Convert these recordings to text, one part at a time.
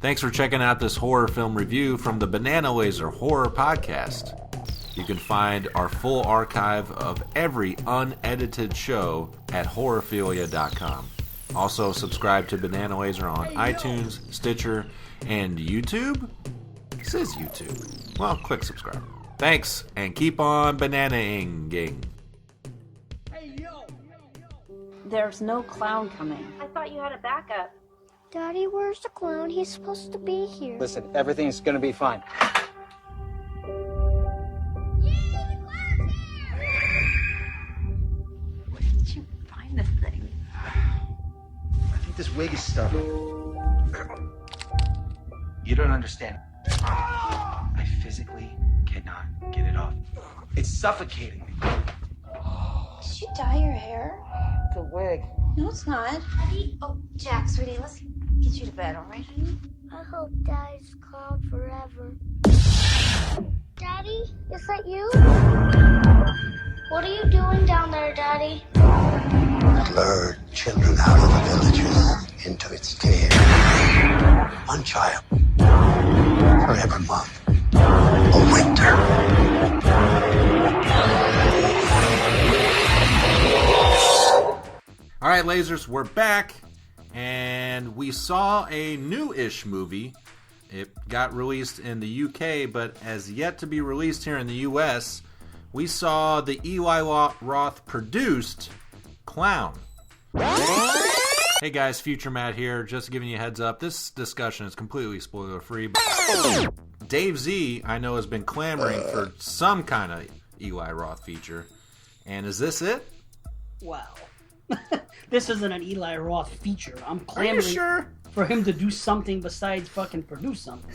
Thanks for checking out this horror film review from the Bananalaser Horror Podcast. You can find our full archive of every unedited show at horrorphilia.com. Also, subscribe to Bananalaser on iTunes, Stitcher, and YouTube? It says YouTube. Well, click subscribe. Thanks, and keep on banana-ing. There's no clown coming. I thought you had a backup. Daddy, where's the clown? He's supposed to be here. Listen, everything's gonna be fine. Where did you find this thing? I think this wig is stuck. You don't understand. I physically cannot get it off. It's suffocating me. Did you dye your hair? The wig. No, it's not. Daddy? Oh, Jack, sweetie, let's get you to bed, all right, honey? I hope Daddy's clown forever. Daddy, is that you? What are you doing down there, Daddy? Lured children out of the villages into its care. One child for every month of winter. All right, Lasers, we're back, and we saw a new-ish movie. It got released in the UK, but has yet to be released here in the US. We saw the Eli Roth produced Clown. Hey guys, Future Matt here, just giving you a heads up. This discussion is completely spoiler-free. But Dave Z, I know, has been clamoring for some kind of Eli Roth feature. And is this it? Wow. This isn't an Eli Roth feature. I'm Are you clamoring sure? for him to do something besides fucking produce something.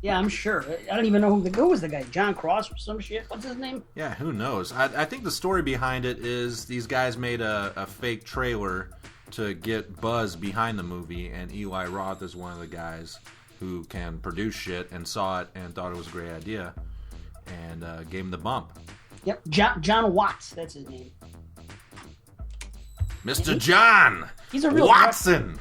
Yeah, I'm sure. I don't even know who was the guy. John Cross or some shit? What's his name? Yeah, who knows? I think the story behind it is these guys made a fake trailer to get buzz behind the movie, and Eli Roth is one of the guys who can produce shit and saw it and thought it was a great idea and gave him the bump. Yep, John Watts. That's his name. Mr. John He's a real Watson.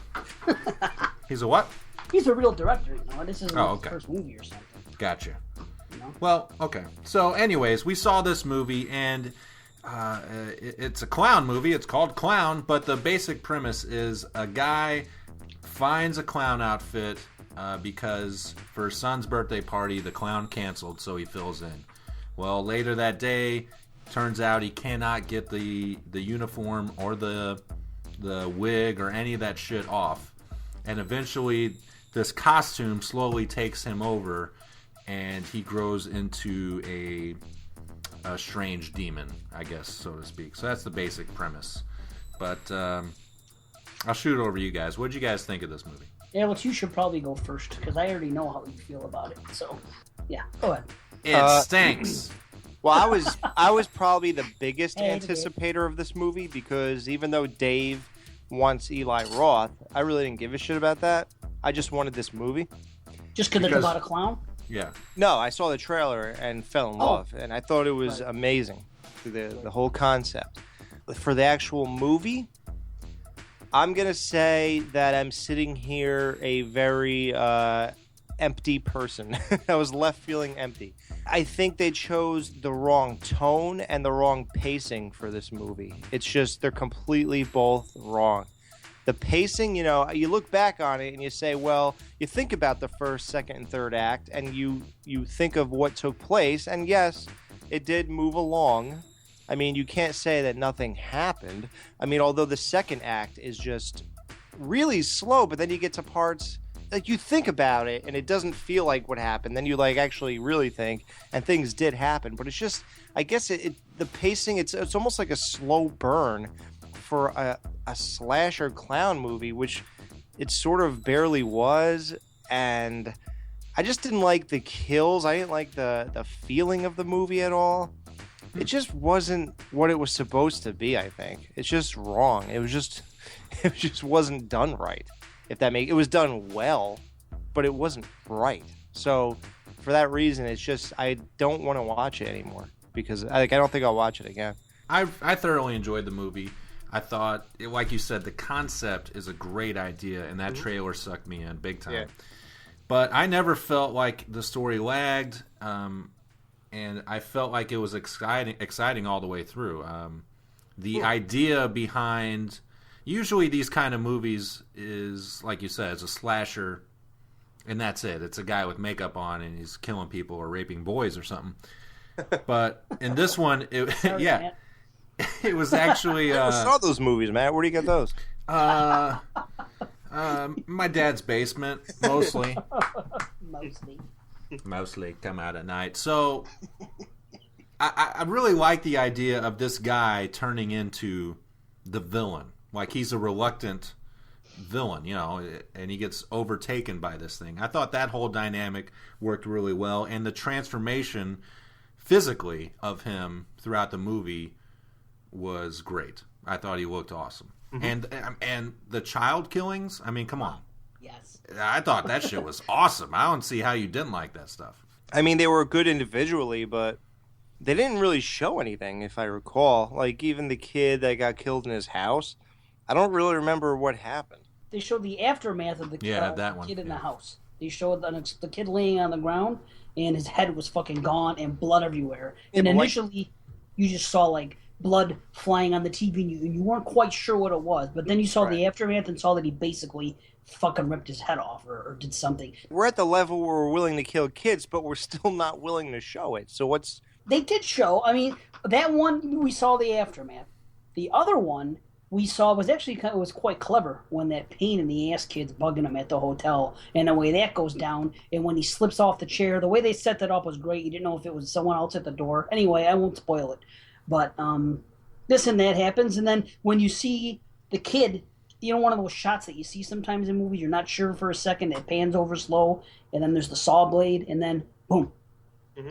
He's a what? He's a real director, you know. This isn't okay. his first movie or something. Gotcha. You know? Well, okay. So, anyways, we saw this movie, and it's a clown movie. It's called Clown, but the basic premise is a guy finds a clown outfit because for his son's birthday party, the clown canceled, so he fills in. Well, later that day, turns out he cannot get the uniform or the wig or any of that shit off. And eventually, this costume slowly takes him over, and he grows into a strange demon, I guess, so to speak. So that's the basic premise. But I'll shoot it over to you guys. What did you guys think of this movie? Yeah, well, you should probably go first, because I already know how you feel about it. So, yeah, go ahead. It stinks. Well, I was probably the biggest anticipator of this movie, because even though Dave wants Eli Roth, I really didn't give a shit about that. I just wanted this movie. Just because it's about a clown? Yeah. No, I saw the trailer and fell in love, and I thought it was amazing, the whole concept. For the actual movie, I'm going to say that I'm sitting here a very empty person. I was left feeling empty. I think they chose the wrong tone and the wrong pacing for this movie. It's just, they're completely both wrong. The pacing, you know, you look back on it and you say, well, you think about the first, second, and third act, and you think of what took place, and yes, it did move along. I mean, you can't say that nothing happened. I mean, although the second act is just really slow, but then you get to parts, like, you think about it, and it doesn't feel like what happened. Then you, like, actually really think, and things did happen. But it's just, I guess, the pacing, it's almost like a slow burn for a slasher clown movie, which it sort of barely was. And I just didn't like the kills. I didn't like the feeling of the movie at all. It just wasn't what it was supposed to be, I think. It's just wrong. It just wasn't done right. It was done well, but it wasn't right. So for that reason, it's just, I don't want to watch it anymore, because I don't think I'll watch it again. I thoroughly enjoyed the movie. I thought, like you said, the concept is a great idea, and that trailer sucked me in big time. Yeah. But I never felt like the story lagged, and I felt like it was exciting all the way through. The idea behind usually these kind of movies is, like you said, it's a slasher, and that's it. It's a guy with makeup on, and he's killing people or raping boys or something. But in this one, it was actually. I saw those movies, Matt. Where do you get those? My dad's basement, mostly. Mostly. Mostly come out at night. So I really like the idea of this guy turning into the villain. Like he's a reluctant villain, you know, and he gets overtaken by this thing. I thought that whole dynamic worked really well, and the transformation physically of him throughout the movie was great. I thought he looked awesome. And the child killings, I mean, come on. Yes. I thought that shit was awesome. I don't see how you didn't like that stuff. I mean, they were good individually, but they didn't really show anything, if I recall. Like, even the kid that got killed in his house, I don't really remember what happened. They showed the aftermath of the kid in the house. They showed the kid laying on the ground, and his head was fucking gone and blood everywhere. And initially, you just saw, like, blood flying on the TV, and you weren't quite sure what it was. But then you saw the aftermath and saw that he basically fucking ripped his head off or did something. We're at the level where we're willing to kill kids, but we're still not willing to show it. So what's... They did show. I mean, that one, we saw the aftermath. The other one we saw was actually was quite clever when that pain in the ass kid's bugging him at the hotel, and the way that goes down, and when he slips off the chair, the way they set that up was great. You didn't know if it was someone else at the door. Anyway, I won't spoil it. But this and that happens, and then when you see the kid, you know, one of those shots that you see sometimes in movies, you're not sure for a second, it pans over slow, and then there's the saw blade, and then boom,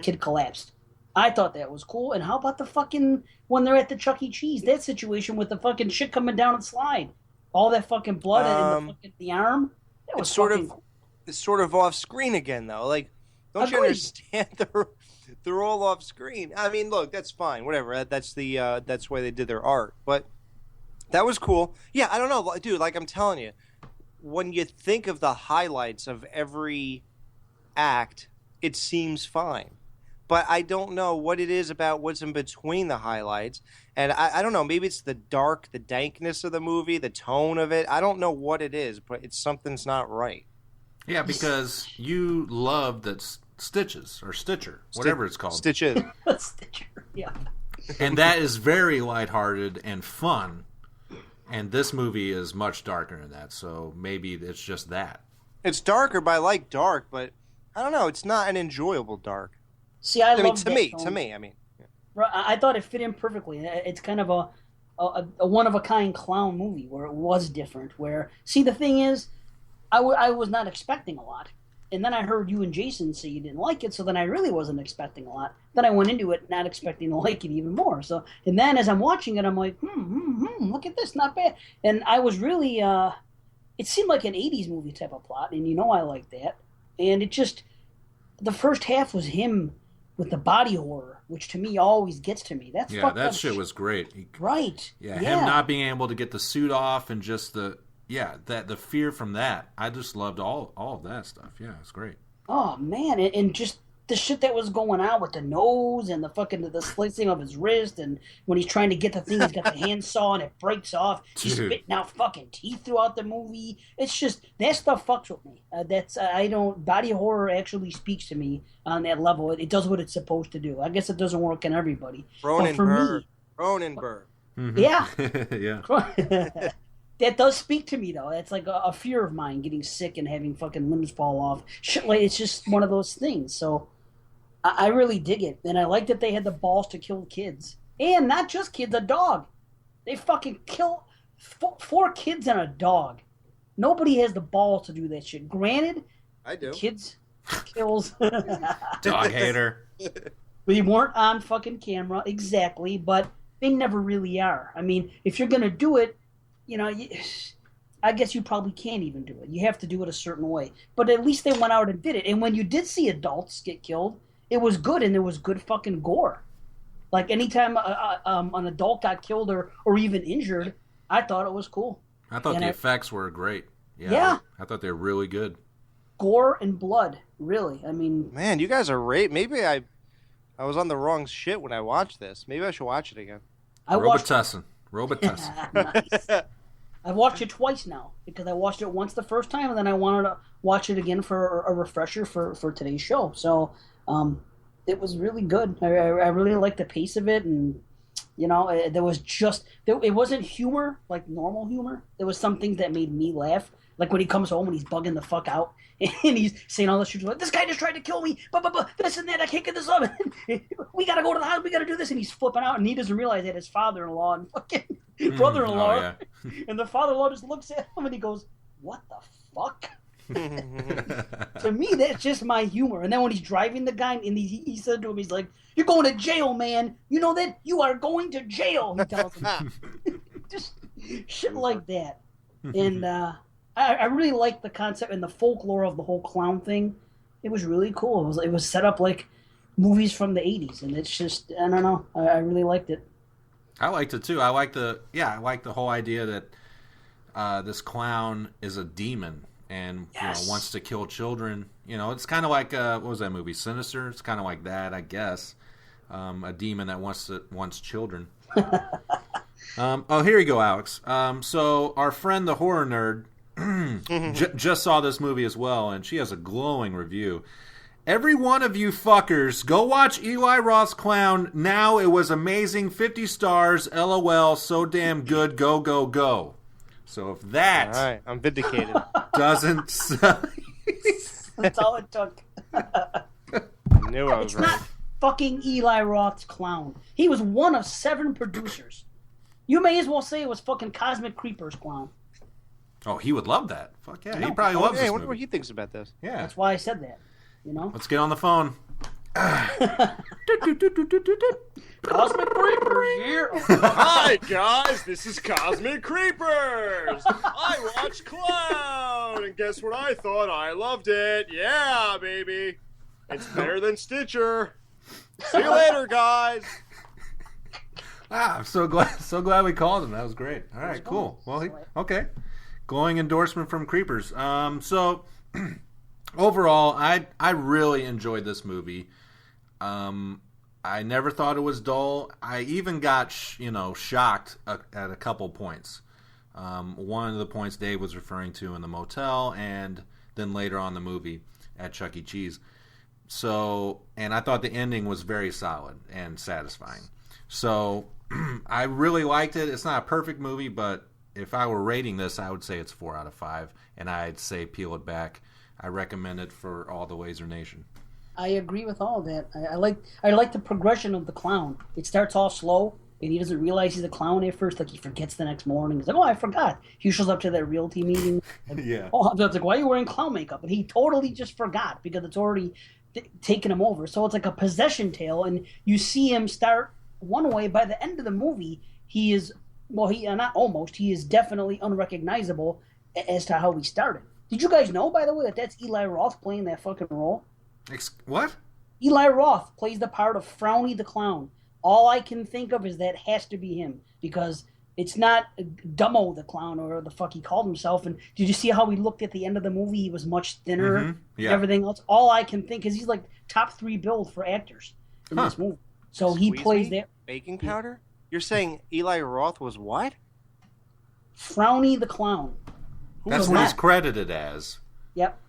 kid collapsed. I thought that was cool. And how about the fucking when they're at the Chuck E. Cheese, that situation with the fucking shit coming down and slide, all that fucking blood in the arm. That was it's sort of off screen again though. Like, don't you understand? They're all off screen. I mean, look, that's fine, whatever. That's why they did their art. But that was cool. Yeah, I don't know, dude. Like I'm telling you, when you think of the highlights of every act, it seems fine. But I don't know what it is about what's in between the highlights. And I don't know, maybe it's the dankness of the movie, the tone of it. I don't know what it is, but it's something's not right. Yeah, because you love that Stitches, or Stitcher, whatever it's called. Stitches. Stitcher, yeah. And that is very lighthearted and fun. And this movie is much darker than that, so maybe it's just that. It's darker, but I like dark, but I don't know, it's not an enjoyable dark. See, I mean, to me, I mean. Yeah. I thought it fit in perfectly. It's kind of a one-of-a-kind clown movie where it was different. Where, see, the thing is, I was not expecting a lot. And then I heard you and Jason say you didn't like it, so then I really wasn't expecting a lot. Then I went into it not expecting to like it even more. So, and then as I'm watching it, I'm like, look at this, not bad. And I was really, it seemed like an 80s movie type of plot, and you know I like that. And it just, the first half was him with the body horror, which to me always gets to me. That's that shit was great. Right. Yeah, him not being able to get the suit off and just the fear from that. I just loved all of that stuff. Yeah, it's great. Oh man, and just the shit that was going on with the nose and the fucking the slicing of his wrist, and when he's trying to get the thing, he's got the handsaw and it breaks off. He's spitting out fucking teeth throughout the movie. It's just that stuff fucks with me. Body horror actually speaks to me on that level. It does what it's supposed to do. I guess it doesn't work on everybody. Cronenberg. Mm-hmm. Yeah. Yeah. That does speak to me, though. That's like a fear of mine, getting sick and having fucking limbs fall off. Shit, like, it's just one of those things. So I really dig it. And I like that they had the balls to kill kids. And not just kids, a dog. They fucking kill 4 kids and a dog. Nobody has the balls to do that shit. Granted, I do. Kids kills. Dog hater. We weren't on fucking camera, exactly, but they never really are. I mean, if you're going to do it, you know, I guess you probably can't even do it. You have to do it a certain way. But at least they went out and did it. And when you did see adults get killed, it was good, and there was good fucking gore. Like, anytime an adult got killed or even injured, I thought it was cool. I thought the effects were great. Yeah. I thought they were really good. Gore and blood, really. I mean, man, you guys are maybe I was on the wrong shit when I watched this. Maybe I should watch it again. Robitussin. Nice. I've watched it twice now because I watched it once the first time, and then I wanted to watch it again for a refresher for today's show. So it was really good. I really liked the pace of it, and there was it wasn't humor like normal humor. There was some things that made me laugh, like when he comes home and he's bugging the fuck out and he's saying all this shit like, this guy just tried to kill me, but this and that, I can't get this up. We gotta go to the house, we gotta do this, and he's flipping out, and he doesn't realize that his father-in-law and fucking brother-in-law, and the father-in-law just looks at him and he goes, "What the fuck?" To me, that's just my humor. And then when he's driving the guy, and he said to him, he's like, "You're going to jail, man. You know that? You are going to jail," he tells him. Just shit like that. And I really liked the concept and the folklore of the whole clown thing. It was really cool. It was set up like movies from the 80s, and it's just, I don't know. I really liked it. I liked it too. I like the whole idea that this clown is a demon and wants to kill children. It's kind of like what was that movie, Sinister? It's kind of like that, I guess. A demon that wants children. Here you go, Alex. So our friend the horror nerd just saw this movie as well, and she has a glowing review. Every one of you fuckers, go watch Eli Roth's Clown now. It was amazing. 50 stars. LOL. So damn good. Go, go, go. So if that... All right, I'm vindicated. ...doesn't... That's all it took. I knew I was right. It's not fucking Eli Roth's Clown. He was one of 7 producers. You may as well say it was fucking Cosmic Creeper's Clown. Oh, he would love that. Fuck yeah. He probably loves this I wonder movie. what he thinks about this. Yeah. That's why I said that. Let's get on the phone. Cosmic Creepers here. Hi guys, this is Cosmic Creepers. I watched Clown, and guess what I thought? I loved it. Yeah, baby. It's better than Stitcher. See you later, guys. I'm so glad we called him. That was great. All right, cool. Well, okay. Glowing endorsement from Creepers. So overall, I really enjoyed this movie. I never thought it was dull. I even got shocked at a couple points. One of the points Dave was referring to in the motel, and then later on in the movie at Chuck E. Cheese. So, and I thought the ending was very solid and satisfying. So I really liked it. It's not a perfect movie, but if I were rating this, I would say it's 4 out of 5, and I'd say peel it back. I recommend it for all the LaserNation. I agree with all of that. I like the progression of the clown. It starts off slow, and he doesn't realize he's a clown at first. Like, he forgets the next morning. He's like, "Oh, I forgot." He shows up to that realty meeting. Like, yeah. Oh, it's like, "Why are you wearing clown makeup?" And he totally just forgot because it's already taken him over. So it's like a possession tale, and you see him start one way. By the end of the movie, he is, he is definitely unrecognizable as to how he started. Did you guys know, by the way, that that's Eli Roth playing that fucking role? What? Eli Roth plays the part of Frowny the Clown. All I can think of is that has to be him, because it's not Dumbo the Clown or the fuck he called himself. And did you see how he looked at the end of the movie? He was much thinner. Mm-hmm. Yeah. Everything else. All I can think is he's like top 3 build for actors in this movie. So he plays that. Baking powder? You're saying Eli Roth was what? Frowny the Clown. That's what he's credited as. Yep.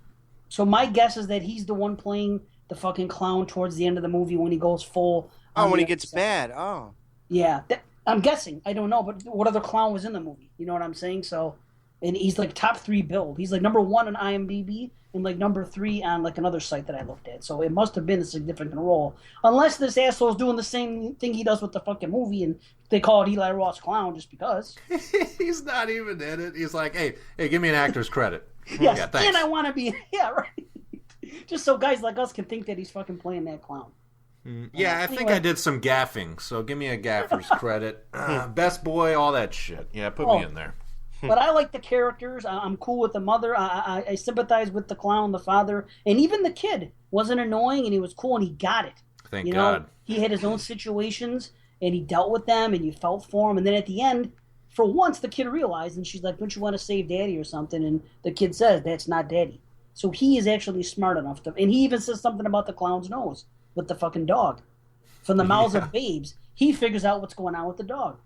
So my guess is that he's the one playing the fucking clown towards the end of the movie when he goes full. Oh, when he gets bad. Oh. Yeah. I'm guessing. I don't know. But what other clown was in the movie? You know what I'm saying? So, and he's like top 3 build. He's like number 1 on IMDb and like number 3 on like another site that I looked at. So it must have been a significant role. Unless this asshole's doing the same thing he does with the fucking movie and they call it Eli Roth's Clown just because. He's not even in it. He's like, hey, give me an actor's credit. Yes, yeah, thanks. And I want to be, yeah, right. Just so guys like us can think that he's fucking playing that clown. Yeah, I think I did some gaffing, so give me a gaffer's credit. Best boy, all that shit. Yeah, put me in there. But I like the characters. I'm cool with the mother. I sympathize with the clown, the father, and even the kid wasn't annoying, and he was cool, and he got it. Thank God. He had his own situations, and he dealt with them, and you felt for him. And then at the end, for once, the kid realized, and she's like, don't you want to save Daddy or something? And the kid says, that's not Daddy. So he is actually smart enough to... And he even says something about the clown's nose with the fucking dog. From the mouths of babes, he figures out what's going on with the dog.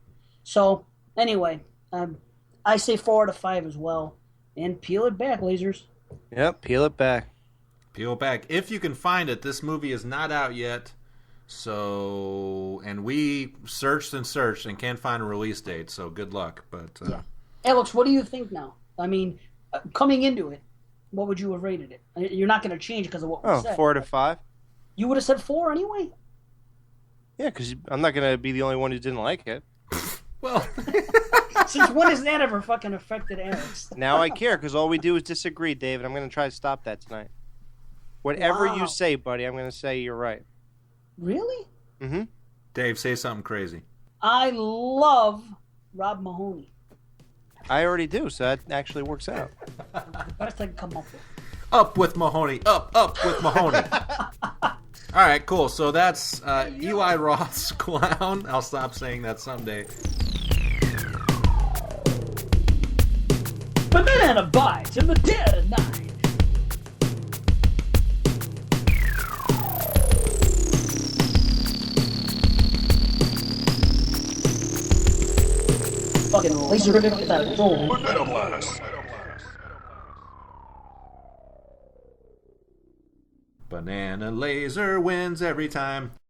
So, anyway, I say 4 out of 5 as well. And peel it back, lasers. Yep, peel it back. Peel it back. If you can find it, this movie is not out yet. So, and we searched and can't find a release date. So good luck. But yeah. Alex, what do you think now? I mean, coming into it, what would you have rated it? You're not going to change because of what we said. 4 out of 5. You would have said 4 anyway? Yeah, because I'm not going to be the only one who didn't like it. Well, since when has that ever fucking affected Alex? Now I care because all we do is disagree, David. I'm going to try to stop that tonight. Whatever you say, buddy, I'm going to say you're right. Really? Mm-hmm. Dave, say something crazy. I love Rob Mahoney. I already do, so that actually works out. Best I can come up with. Up with Mahoney. Up with Mahoney. All right, cool. So that's Eli Roth's Clown. I'll stop saying that someday. Banana bites in the dead of night. Fucking laser rip that roll. Banana Laser wins every time.